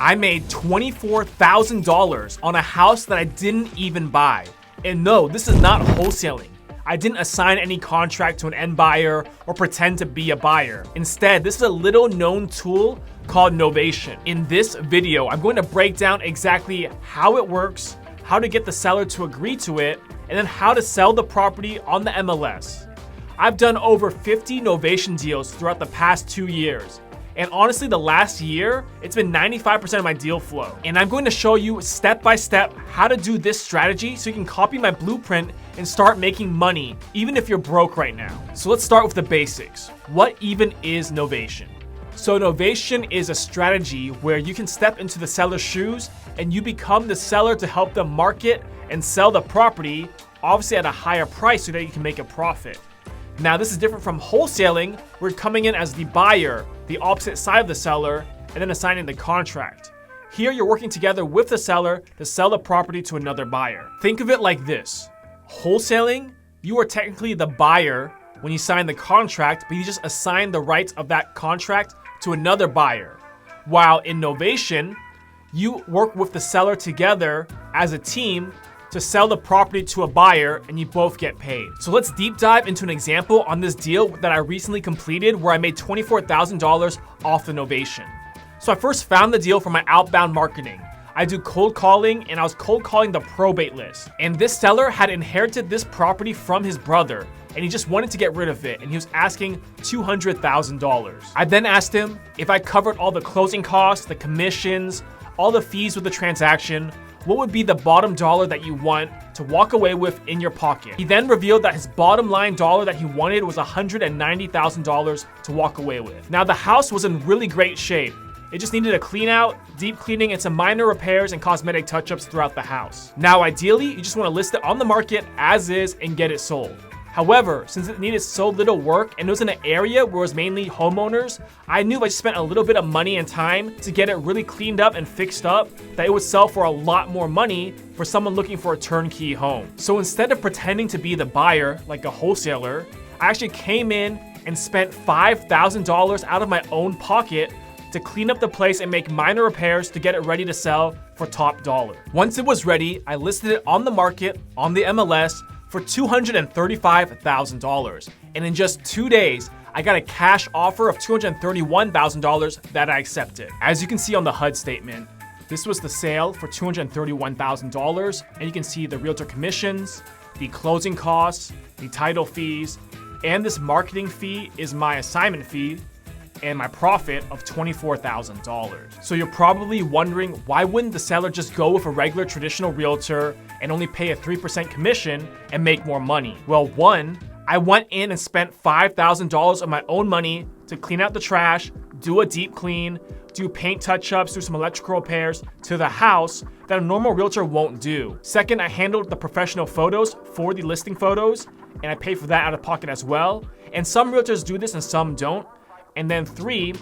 I made $24,000 on a house that I didn't even buy. And no, this is not wholesaling. I didn't assign any contract to an end buyer or pretend to be a buyer. Instead, this is a little known tool called Novation. In this video, I'm going to break down exactly how it works, how to get the seller to agree to it, and then how to sell the property on the MLS. I've done over 50 Novation deals throughout the past 2 years. And honestly, the last year, it's been 95% of my deal flow. And I'm going to show you step by step how to do this strategy so you can copy my blueprint and start making money, even if you're broke right now. So let's start with the basics. What even is Novation? So Novation is a strategy where you can step into the seller's shoes and you become the seller to help them market and sell the property, obviously at a higher price so that you can make a profit. Now, this is different from wholesaling. We're coming in as the buyer, the opposite side of the seller, and then assigning the contract. Here, you're working together with the seller to sell the property to another buyer. Think of it like this. Wholesaling, you are technically the buyer when you sign the contract, but you just assign the rights of that contract to another buyer. While in Novation, you work with the seller together as a team to sell the property to a buyer and you both get paid. So let's deep dive into an example on this deal that I recently completed where I made $24,000 off the Novation. So I first found the deal from my outbound marketing. I do cold calling and I was cold calling the probate list. And this seller had inherited this property from his brother and he just wanted to get rid of it and he was asking $200,000. I then asked him if I covered all the closing costs, the commissions, all the fees with the transaction, what would be the bottom dollar that you want to walk away with in your pocket? He then revealed that his bottom line dollar that he wanted was $190,000 to walk away with. Now, the house was in really great shape. It just needed a clean out, deep cleaning, and some minor repairs and cosmetic touch-ups throughout the house. Now, ideally, you just want to list it on the market as is and get it sold. However, since it needed so little work and it was in an area where it was mainly homeowners, I knew if I spent a little bit of money and time to get it really cleaned up and fixed up, that it would sell for a lot more money for someone looking for a turnkey home. So instead of pretending to be the buyer like a wholesaler, I actually came in and spent $5,000 out of my own pocket to clean up the place and make minor repairs to get it ready to sell for top dollar. Once it was ready, I listed it on the market on the MLS for $235,000. And in just 2 days, I got a cash offer of $231,000 that I accepted. As you can see on the HUD statement, this was the sale for $231,000. And you can see the realtor commissions, the closing costs, the title fees, and this marketing fee is my assignment fee and my profit of $24,000. So you're probably wondering, why wouldn't the seller just go with a regular traditional realtor and only pay a 3% commission and make more money? Well, one, I went in and spent $5,000 of my own money to clean out the trash, do a deep clean, do paint touch-ups, do some electrical repairs to the house that a normal realtor won't do. Second, I handled the professional photos for the listing photos, and I paid for that out of pocket as well. And some realtors do this and some don't. And then three,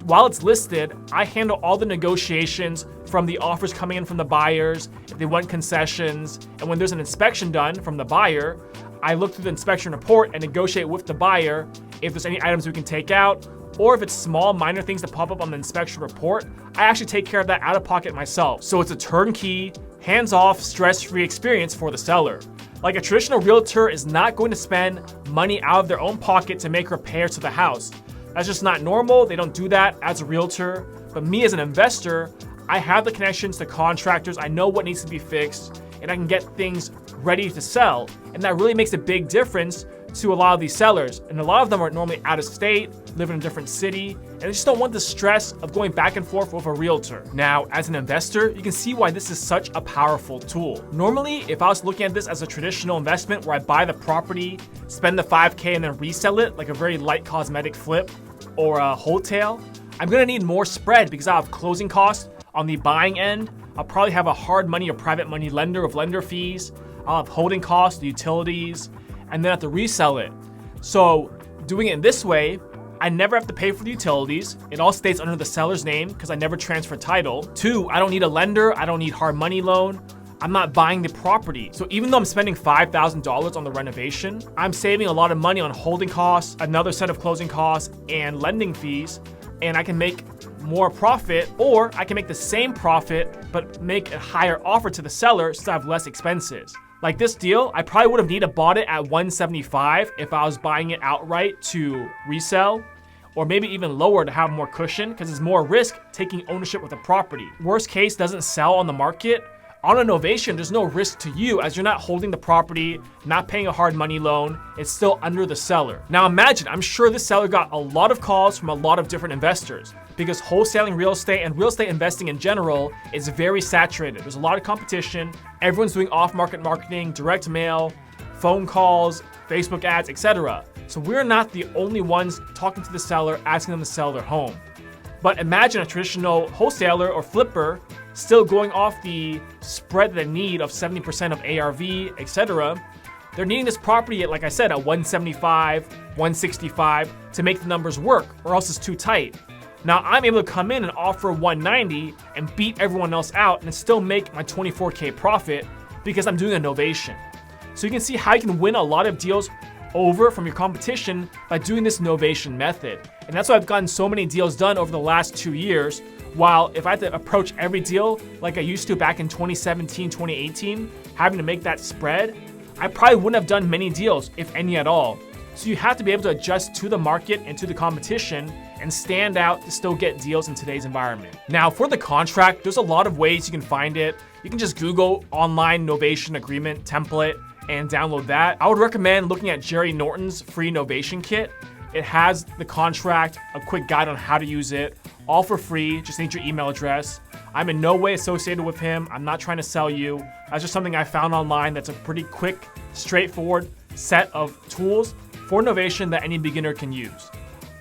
while it's listed, I handle all the negotiations from the offers coming in from the buyers, if they want concessions, and when there's an inspection done from the buyer, I look through the inspection report and negotiate with the buyer if there's any items we can take out, or if it's small, minor things that pop up on the inspection report, I actually take care of that out of pocket myself. So it's a turnkey, hands-off, stress-free experience for the seller. Like a traditional realtor is not going to spend money out of their own pocket to make repairs to the house. That's just not normal. They don't do that as a realtor. But me as an investor, I have the connections to contractors. I know what needs to be fixed and I can get things ready to sell. And that really makes a big difference to a lot of these sellers. And a lot of them are normally out of state, live in a different city, and they just don't want the stress of going back and forth with a realtor. Now, as an investor, you can see why this is such a powerful tool. Normally, if I was looking at this as a traditional investment where I buy the property, spend the $5K and then resell it like a very light cosmetic flip or a wholesale, I'm gonna need more spread because I have closing costs on the buying end. I'll probably have a hard money or private money lender with lender fees. I'll have holding costs, the utilities, and then have to resell it. So doing it in this way, I never have to pay for the utilities. It all stays under the seller's name because I never transfer title. 2, I don't need a lender. I don't need hard money loan. I'm not buying the property. So even though I'm spending $5,000 on the renovation, I'm saving a lot of money on holding costs, another set of closing costs, and lending fees and I can make more profit, or I can make the same profit but make a higher offer to the seller so I have less expenses. Like this deal, I probably would have needed to bought it at $175 if I was buying it outright to resell, or maybe even lower to have more cushion because it's more risk taking ownership of the property. Worst case, doesn't sell on the market. On a novation, there's no risk to you as you're not holding the property, not paying a hard money loan. It's still under the seller. Now imagine, I'm sure this seller got a lot of calls from a lot of different investors because wholesaling real estate and real estate investing in general is very saturated. There's a lot of competition. Everyone's doing off-market marketing, direct mail, phone calls, Facebook ads, etc. So we're not the only ones talking to the seller, asking them to sell their home. But imagine a traditional wholesaler or flipper still going off the spread that they need of 70% of ARV, etc. They're needing this property at, like I said, at 175, 165 to make the numbers work, or else it's too tight. Now I'm able to come in and offer 190 and beat everyone else out and still make my 24K profit because I'm doing a novation. So you can see how you can win a lot of deals over from your competition by doing this novation method. And that's why I've gotten so many deals done over the last 2 years. While if I had to approach every deal like I used to back in 2017, 2018, having to make that spread, I probably wouldn't have done many deals, if any at all. So you have to be able to adjust to the market and to the competition and stand out to still get deals in today's environment. Now for the contract, there's a lot of ways you can find it. You can just Google online novation agreement template and download that. I would recommend looking at Jerry Norton's free novation kit. It has the contract, a quick guide on how to use it, all for free, just need your email address. I'm in no way associated with him. I'm not trying to sell you. That's just something I found online that's a pretty quick, straightforward set of tools for novation that any beginner can use.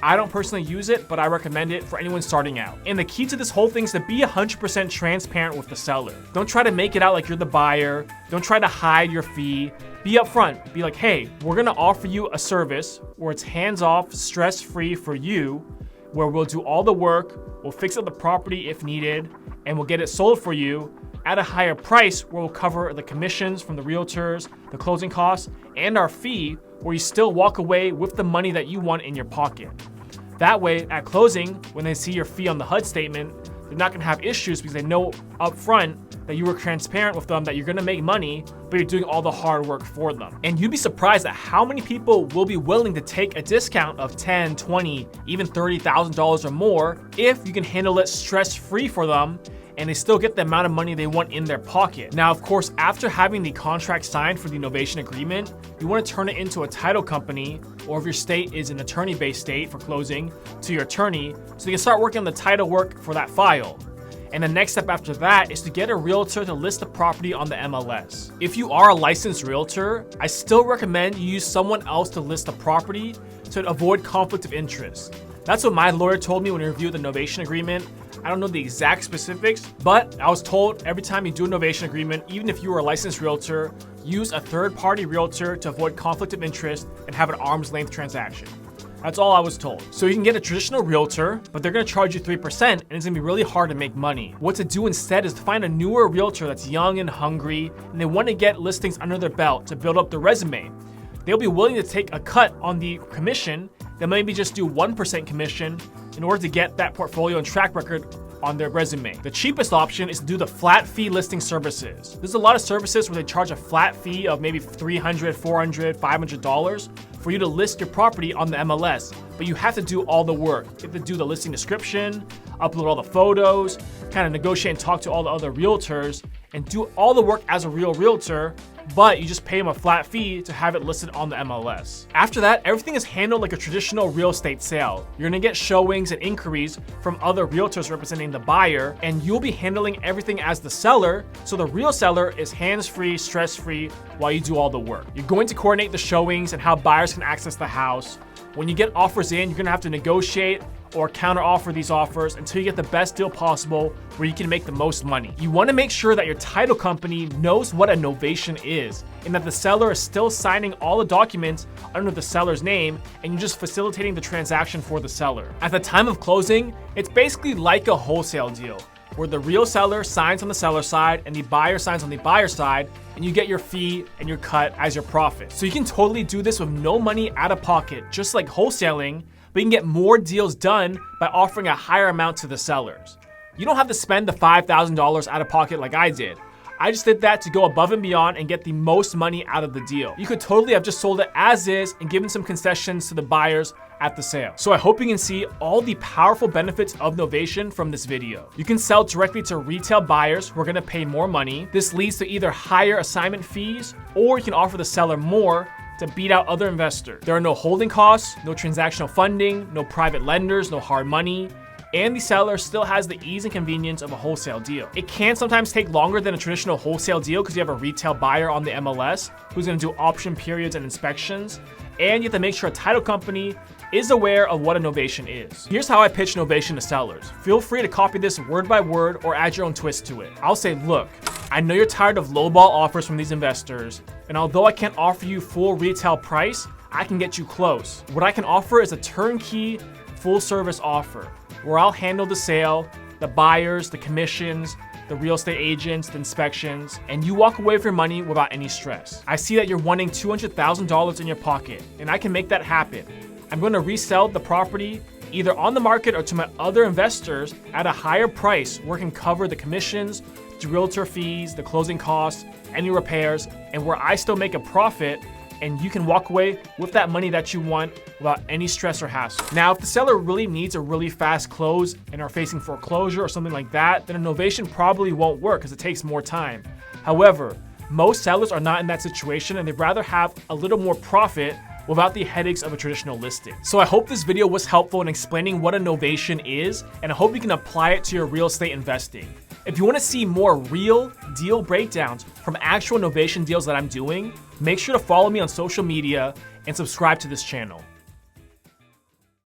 I don't personally use it, but I recommend it for anyone starting out. And the key to this whole thing is to be 100% transparent with the seller. Don't try to make it out like you're the buyer. Don't try to hide your fee. Be upfront. Be like, hey, we're gonna offer you a service where it's hands-off, stress-free for you, where we'll do all the work, we'll fix up the property if needed, and we'll get it sold for you at a higher price where we'll cover the commissions from the realtors, the closing costs, and our fee, where you still walk away with the money that you want in your pocket. That way, at closing, when they see your fee on the HUD statement, they're not gonna have issues because they know upfront that you were transparent with them, that you're gonna make money, but you're doing all the hard work for them. And you'd be surprised at how many people will be willing to take a discount of $10, $20, even $30,000 or more if you can handle it stress-free for them and they still get the amount of money they want in their pocket. Now, of course, after having the contract signed for the novation agreement, you want to turn it into a title company, or if your state is an attorney-based state for closing, to your attorney, so you can start working on the title work for that file. And the next step after that is to get a realtor to list the property on the MLS. If you are a licensed realtor, I still recommend you use someone else to list the property to avoid conflict of interest. That's what my lawyer told me when we reviewed the novation agreement. I don't know the exact specifics, but I was told every time you do a novation agreement, even if you are a licensed realtor, use a third-party realtor to avoid conflict of interest and have an arm's length transaction. That's all I was told. So you can get a traditional realtor, but they're gonna charge you 3% and it's gonna be really hard to make money. What to do instead is to find a newer realtor that's young and hungry and they wanna get listings under their belt to build up their resume. They'll be willing to take a cut on the commission. They maybe just do 1% commission in order to get that portfolio and track record on their resume. The cheapest option is to do the flat fee listing services. There's a lot of services where they charge a flat fee of maybe $300, $400, $500 for you to list your property on the MLS, but you have to do all the work. You have to do the listing description, upload all the photos, kind of negotiate and talk to all the other realtors, and do all the work as a real realtor, but you just pay them a flat fee to have it listed on the MLS. After that, everything is handled like a traditional real estate sale. You're gonna get showings and inquiries from other realtors representing the buyer, and you'll be handling everything as the seller, so the real seller is hands-free, stress-free while you do all the work. You're going to coordinate the showings and how buyers can access the house. When you get offers in, you're gonna have to negotiate or counter offer these offers until you get the best deal possible where you can make the most money. You wanna make sure that your title company knows what a novation is and that the seller is still signing all the documents under the seller's name and you're just facilitating the transaction for the seller. At the time of closing, it's basically like a wholesale deal where the real seller signs on the seller side and the buyer signs on the buyer side, and you get your fee and your cut as your profit. So you can totally do this with no money out of pocket, just like wholesaling, but you can get more deals done by offering a higher amount to the sellers. You don't have to spend the $5,000 out of pocket like I did. I just did that to go above and beyond and get the most money out of the deal. You could totally have just sold it as is and given some concessions to the buyers at the sale. So I hope you can see all the powerful benefits of Novation from this video. You can sell directly to retail buyers who are gonna pay more money. This leads to either higher assignment fees, or you can offer the seller more to beat out other investors. There are no holding costs, no transactional funding, no private lenders, no hard money, and the seller still has the ease and convenience of a wholesale deal. It can sometimes take longer than a traditional wholesale deal because you have a retail buyer on the MLS who's gonna do option periods and inspections, and you have to make sure a title company is aware of what a novation is. Here's how I pitch Novation to sellers. Feel free to copy this word by word or add your own twist to it. I'll say, look, I know you're tired of lowball offers from these investors, and although I can't offer you full retail price, I can get you close. What I can offer is a turnkey, full service offer where I'll handle the sale, the buyers, the commissions, the real estate agents, the inspections, and you walk away with your money without any stress. I see that you're wanting $200,000 in your pocket, and I can make that happen. I'm going to resell the property either on the market or to my other investors at a higher price where it can cover the commissions, the realtor fees, the closing costs, any repairs, and where I still make a profit and you can walk away with that money that you want without any stress or hassle. Now, if the seller really needs a really fast close and are facing foreclosure or something like that, then a novation probably won't work because it takes more time. However, most sellers are not in that situation and they'd rather have a little more profit without the headaches of a traditional listing. So I hope this video was helpful in explaining what a novation is, and I hope you can apply it to your real estate investing. If you want to see more real deal breakdowns from actual novation deals that I'm doing, make sure to follow me on social media and subscribe to this channel.